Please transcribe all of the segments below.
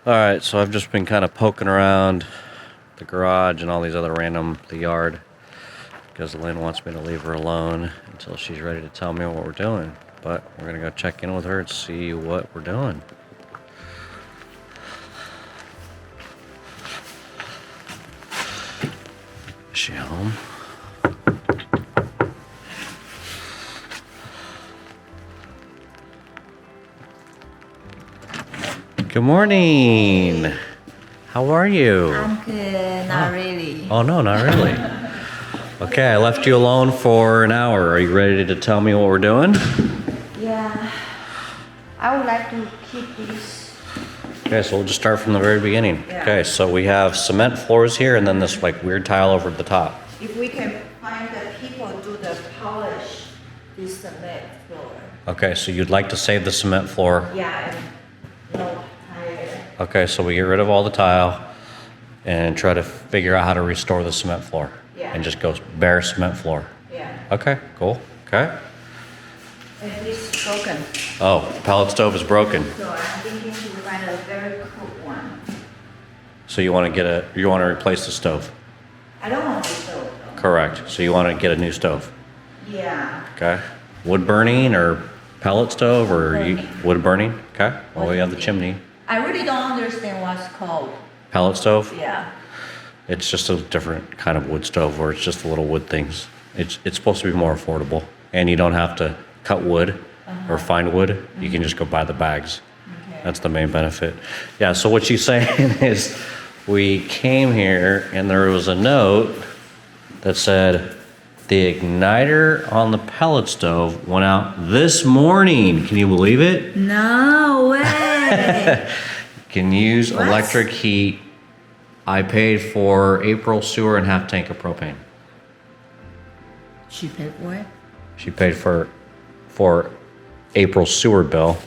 Alright, so I've just been kind of poking around the garage and all these other the yard, because Lynn wants me to leave her alone until she's ready to tell me what we're doing. But we're gonna go check in with her and see what we're doing. Is she home? Good morning. How are you? I'm good, not really. Oh no, not really. Okay, I left you alone for an hour. Are you ready to tell me what we're doing? Yeah, I would like to keep this. Okay, so we'll just start from the very beginning. Yeah. Okay, so we have cement floors here and then this like weird tile over the top. If we can find the people do the polish this cement floor. Okay, so you'd like to save the cement floor. Yeah, and no tire. Okay, so we get rid of all the tile and try to figure out how to restore the cement floor. Yeah. And just go bare cement floor. Yeah. Okay, cool. Okay. And this is broken. Oh, pellet stove is broken. So I'm thinking to find a very cool one. So you want to replace the stove? I don't want to stove though. Correct. So you want to get a new stove? Yeah. Okay. Wood burning or pellet stove or Burning. wood burning? Okay. Well, What we do have you the think? chimney. I really don't understand what's called. Pellet stove? Yeah. It's just a different kind of wood stove where it's just the little wood things. It's supposed to be more affordable and you don't have to cut wood or find wood. You can just go buy the bags. Okay. That's the main benefit. Yeah, so what she's saying is we came here and there was a note that said the igniter on the pellet stove went out this morning. Can you believe it? No way. Can use What? electric heat. I paid for April sewer and half tank of propane. She paid for it? She paid for April sewer bill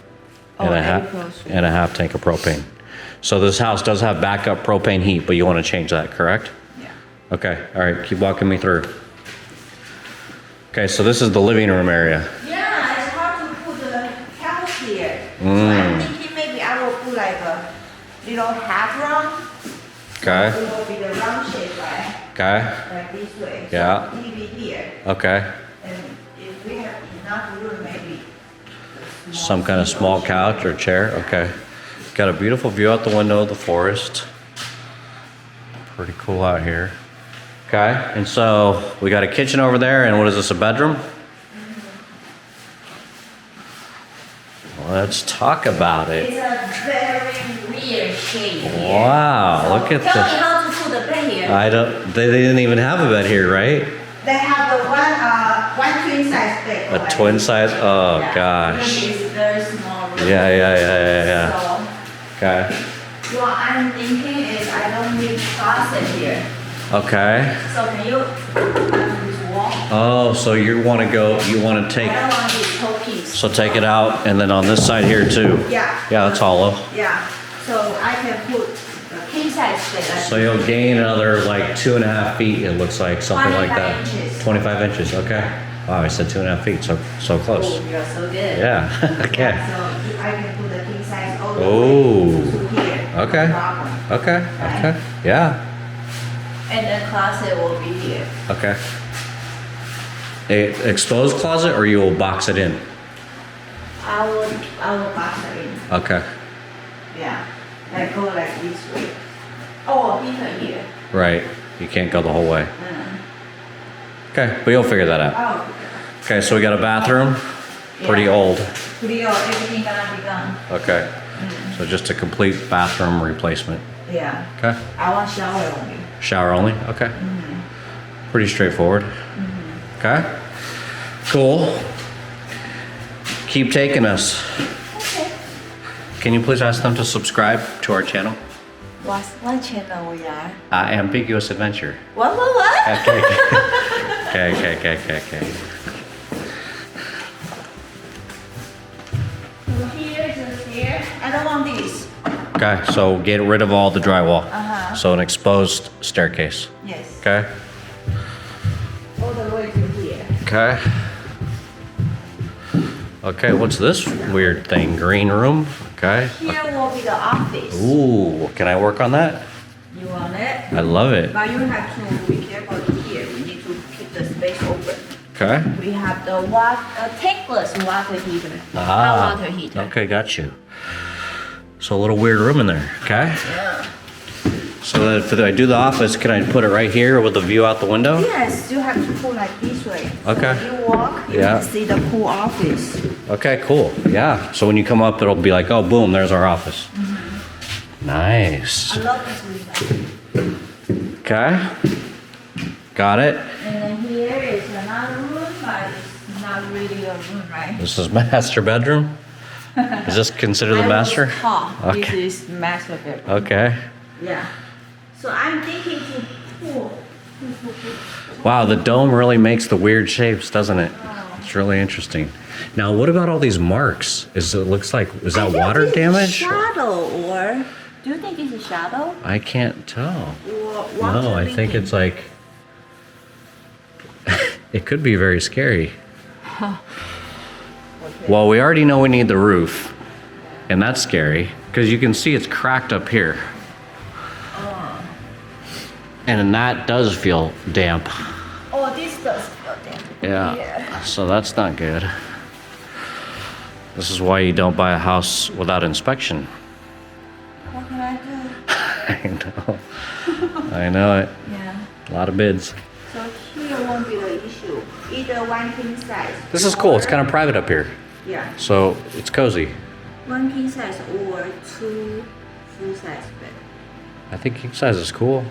and, Oh, a and a half tank of propane. So this house does have backup propane heat, but you want to change that, correct? Yeah. Okay, all right, keep walking me through. Okay, so this is the living room area. Yeah, it's hard to put the couch here. So I'm thinking maybe I will put like a little half round. Okay, It will be the round shape, right? okay, Like this way. Yeah. So TV here. okay. And if we have enough room, maybe. Some kind of small couch or chair, okay. Got a beautiful view out the window of the forest. Pretty cool out here. Okay, and so we got a kitchen over there, and what is this, a bedroom? Let's talk about It's it. a very weird shape here. Wow, look at Tell me this. how to put the bed here. They didn't even have a bed here, right? They have the one twin size bed. A already. twin size, oh Yeah. gosh. It's very small room. Yeah. So, Okay, what I'm thinking is I don't need closet here. okay. So can you this wall? Oh, so you want to I don't want take, this whole piece. so take it out, and then on this side here too. Yeah. Yeah, it's hollow. Yeah. So I can put a king size bed. So you'll gain another like 2.5 feet, it looks like, something like 25 that. inches. 25 inches, okay. Wow, I said 2.5 feet, so close. Oh, you're so good. Yeah, okay. Yeah, so I can put the king size all the Oh. way to here. Okay. No problem. Okay, okay, yeah, And the closet will be here. okay. A exposed closet or you will box it in? I will box it in. Okay, Yeah. Like go like this way. Oh, heater here. right, you can't go the whole way. Mm. Okay, but you'll figure that out. Oh. Okay, so we got a bathroom, pretty Yeah. old. Pretty old, everything gonna be done. Okay, so just a complete bathroom replacement. Yeah. Okay, I want shower only. shower only, okay. Pretty straightforward. Okay, cool. Keep taking us. Okay. Can you please ask them to subscribe to our channel? What channel we are? Ambiguous Adventure. What? Okay. Okay. So here is the stair. I don't want this. Okay, so get rid of all the drywall. Uh-huh. So an exposed staircase. Yes. Okay. All the way to here. Okay. Okay, what's this weird thing? Green room? Okay. Here will be the office. Ooh, can I work on that? You want it? I love it. But you have to be careful here. We need to keep the space open. Okay. We have the tankless water heater. Ah. Hot water heater. Okay, got you. So a little weird room in there. Okay. Yeah. So that if I do the office, can I put it right here with the view out the window? Yes, you have to pull like this way. Okay. So you walk, you Yeah. can see the pool office. Okay, cool. Yeah. So when you come up, it'll be like, oh, boom, there's our office. Nice. I love this window. Okay. Got it. And then here is another room, but it's not really a room, right? This is master bedroom. Is this considered the master? This Okay. is master bedroom. Okay. Yeah. So I'm thinking to pull. Wow, the dome really makes the weird shapes, doesn't it? It's really interesting. Now, what about all these marks? Is that water damage? Shadow, or do you think it's a shadow? I can't tell. Or water No, I think leaking? it's like it could be very scary. Okay. Well, we already know we need the roof, and that's scary because you can see it's cracked up here. And that does feel damp. Oh, this does feel damp. Yeah. So that's not good. This is why you don't buy a house without inspection. What can I do? I know. I know it. Yeah. A lot of bids. So here won't be the issue. Either one king size. This is cool. It's kind of private up here. Yeah. So it's cozy. One king size or two full size bed. I think king size is cool.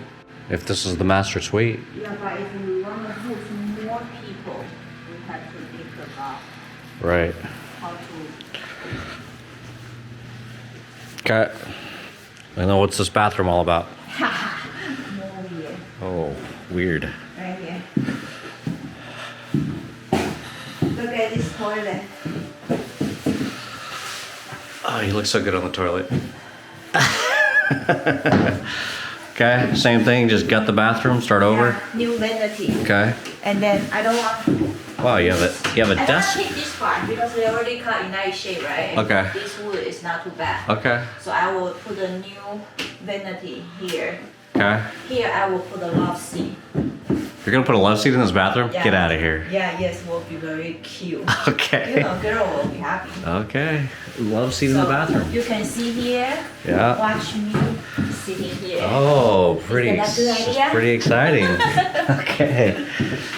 If this is the master suite. Yeah, but if we want to host more people, we have to think about Right. how to. Okay. I know what's this bathroom all about. More here, Oh, weird. right here. Look at this toilet. Oh, you look so good on the toilet. Okay, same thing, just gut the bathroom, start over. Yeah, new vanity. Okay. And then I don't want. Wow, you have a I don't desk. take this part because they already cut in nice shape, right? And Okay. this wood is not too bad. Okay. So I will put a new vanity here. Okay. Here I will put a love seat. You're gonna put a love seat in this bathroom? Yeah. Get out of here. Yeah, yes, will be very cute. You Okay. know, girl will be happy. Okay. Love seat in the So, bathroom. You can see here. Yeah. Watch me sitting here. Oh, pretty. Is that a good This is idea? pretty exciting. Okay.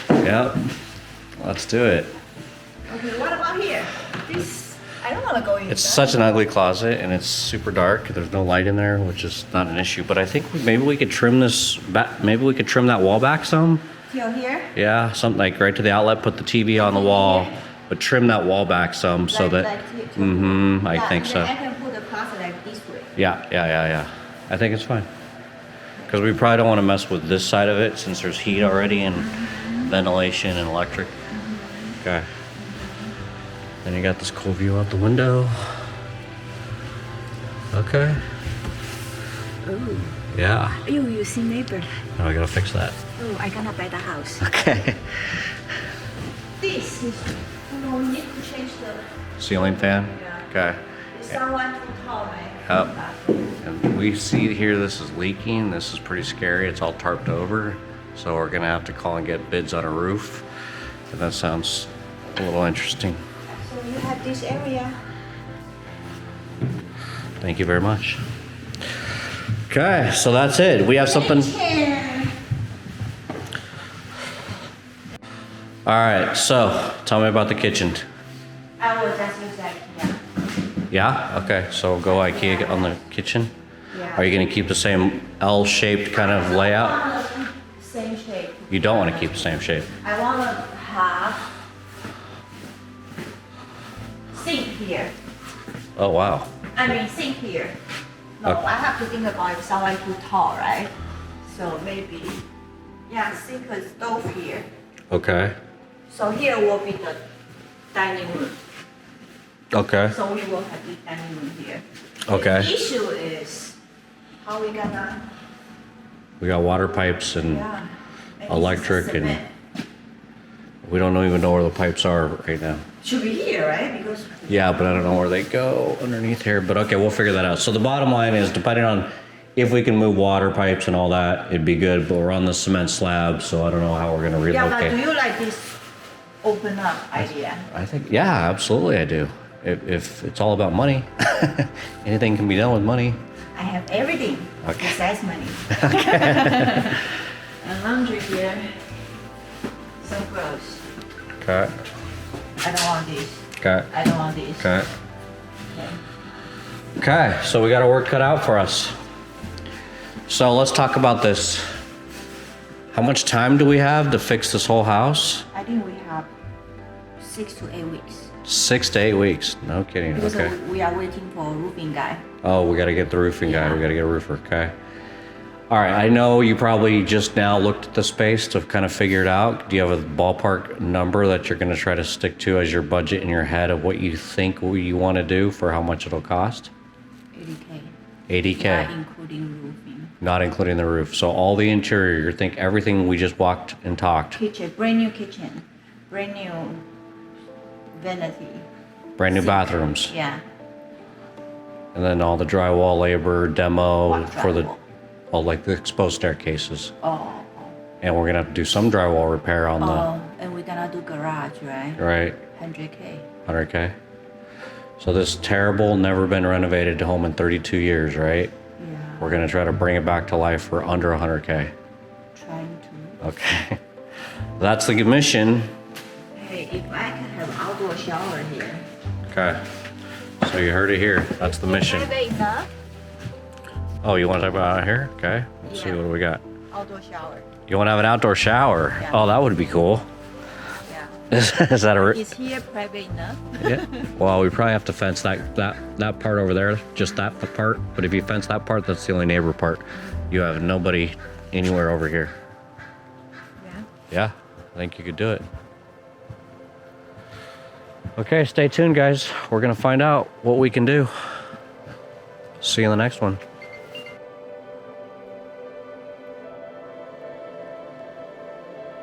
Yep. Let's do it. Okay, what about here? This, I don't want to go in. It's such an ugly closet and it's super dark. There's no light in there, which is not an issue. But I think maybe we could trim this back. Maybe we could trim that wall back some. Till here? Yeah, something like right to the outlet. Put the TV on the wall, but trim that wall back some so that. here too. Mm-hmm. I Yeah, think and so. then I can put the closet like this way. Yeah. I think it's fine. Because we probably don't want to mess with this side of it since there's heat already and ventilation and electric. Okay. Then you got this cool view out the window. Okay. Oh, Yeah. you see neighbor. Now I gotta fix that. Oh, I gonna buy the house. Okay. This is, we need to change the, Ceiling fan? Yeah. Okay. it's someone too tall, right? Yep. And we see here this is leaking. This is pretty scary. It's all tarped over. So we're gonna have to call and get bids on a roof. And that sounds a little interesting. So you have this area. Thank you very much. Okay, so that's it. We have something. All right, so tell me about the kitchen. I will just use that, yeah. Yeah? Okay, so go IKEA on the kitchen. Yeah. Are you gonna keep the same L-shaped kind of layout? I want the same shape. You don't wanna keep the same shape. I want to have sink here. Oh, wow. I mean sink here. No, Okay. I have to think about if someone too tall, right? So maybe, yeah, sink a stove here. Okay. So here will be the dining room. Okay. So we will have the dining room here. Okay. The issue is how we gonna, We got water pipes and yeah. And electric this is and cement. We don't even know where the pipes are right now. Should be here, right? Because Yeah, but I don't know where they go underneath here. But okay, we'll figure that out. So the bottom line is, depending on if we can move water pipes and all that, it'd be good. But we're on the cement slab, so I don't know how we're gonna relocate. yeah, but do you like this open up idea? I think, yeah, absolutely, I do. If it's all about money, anything can be done with money. I have everything besides money. And laundry here. Some clothes. Okay. I don't want this. Okay. I don't want this. Okay. Okay. Okay, so we got our work cut out for us. So let's talk about this. How much time do we have to fix this whole house? I think we have 6 to 8 weeks. 6 to 8 weeks. No kidding. Because Okay. we are waiting for a roofing guy. Oh, we got to get the roofing guy. Yeah. We got to get a roofer. Okay. All right. I know you probably just now looked at the space to kind of figure it out. Do you have a ballpark number that you're going to try to stick to as your budget in your head of what you think you want to do for how much it'll cost? 80K. 80K. Not including roofing. Not including the roof. So all the interior, you think everything we just walked and talked. Kitchen, brand new kitchen. Brand new vanity. Brand new Sink. bathrooms. Yeah. And then all the drywall labor, demo What for the, drywall? all like the exposed staircases. Oh. And we're going to have to do some drywall repair on Oh, and we're gonna do garage, right? the, right, 100K. 100K. So this terrible, never been renovated home in 32 years, right? Yeah. We're going to try to bring it back to life for under 100K. Trying to. Okay. That's the mission. Hey, if I can have outdoor shower here. Okay. So you heard it here. That's the mission. Private enough? Oh, you want to talk about out here? Okay. Let's see Yeah. what do we got. Outdoor shower. You want to have an outdoor shower? Yeah. Oh, that would be cool. Yeah. Is that a? Is here private enough? Yeah. Well, we probably have to fence that part over there, just that part. But if you fence that part, that's the only neighbor part. You have nobody anywhere over here. Yeah. Yeah, I think you could do it. Okay, stay tuned, guys. We're gonna find out what we can do. See you in the next one.